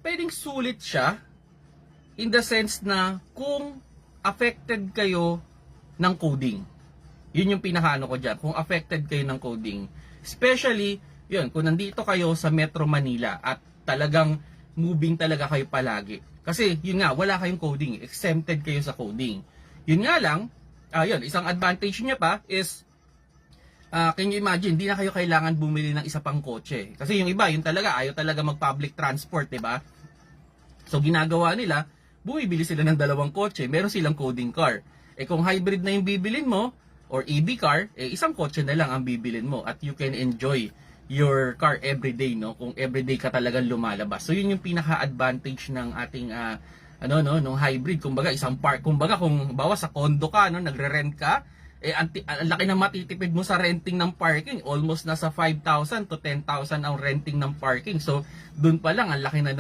pwedeng sulit siya in the sense na kung affected kayo ng coding. Yun yung pinakaano ko dyan. Kung affected kayo ng coding. Especially, yun, kung nandito kayo sa Metro Manila at talagang moving talaga kayo palagi. Kasi, yun nga, wala kayong coding. Exempted kayo sa coding. Yun nga lang, yun, isang advantage niya pa is, can you imagine, di na kayo kailangan bumili ng isa pang kotse. Kasi yung iba, yun talaga, ayaw talaga mag-public transport, diba? So, ginagawa nila, bumibili sila ng dalawang kotse, meron silang coding car. Kung hybrid na yung bibilin mo, or EV car, isang kotse na lang ang bibilin mo at you can enjoy your car everyday, no? Kung everyday ka talagang lumalabas. So yun yung pinaka-advantage ng ating nung hybrid. Kumbaga isang park, kumbaga kung bawa sa condo ka, no, nagre-rent ka, ang laki na matitipid mo sa renting ng parking. Almost nasa 5,000 to 10,000 ang renting ng parking. So doon pa lang ang laki na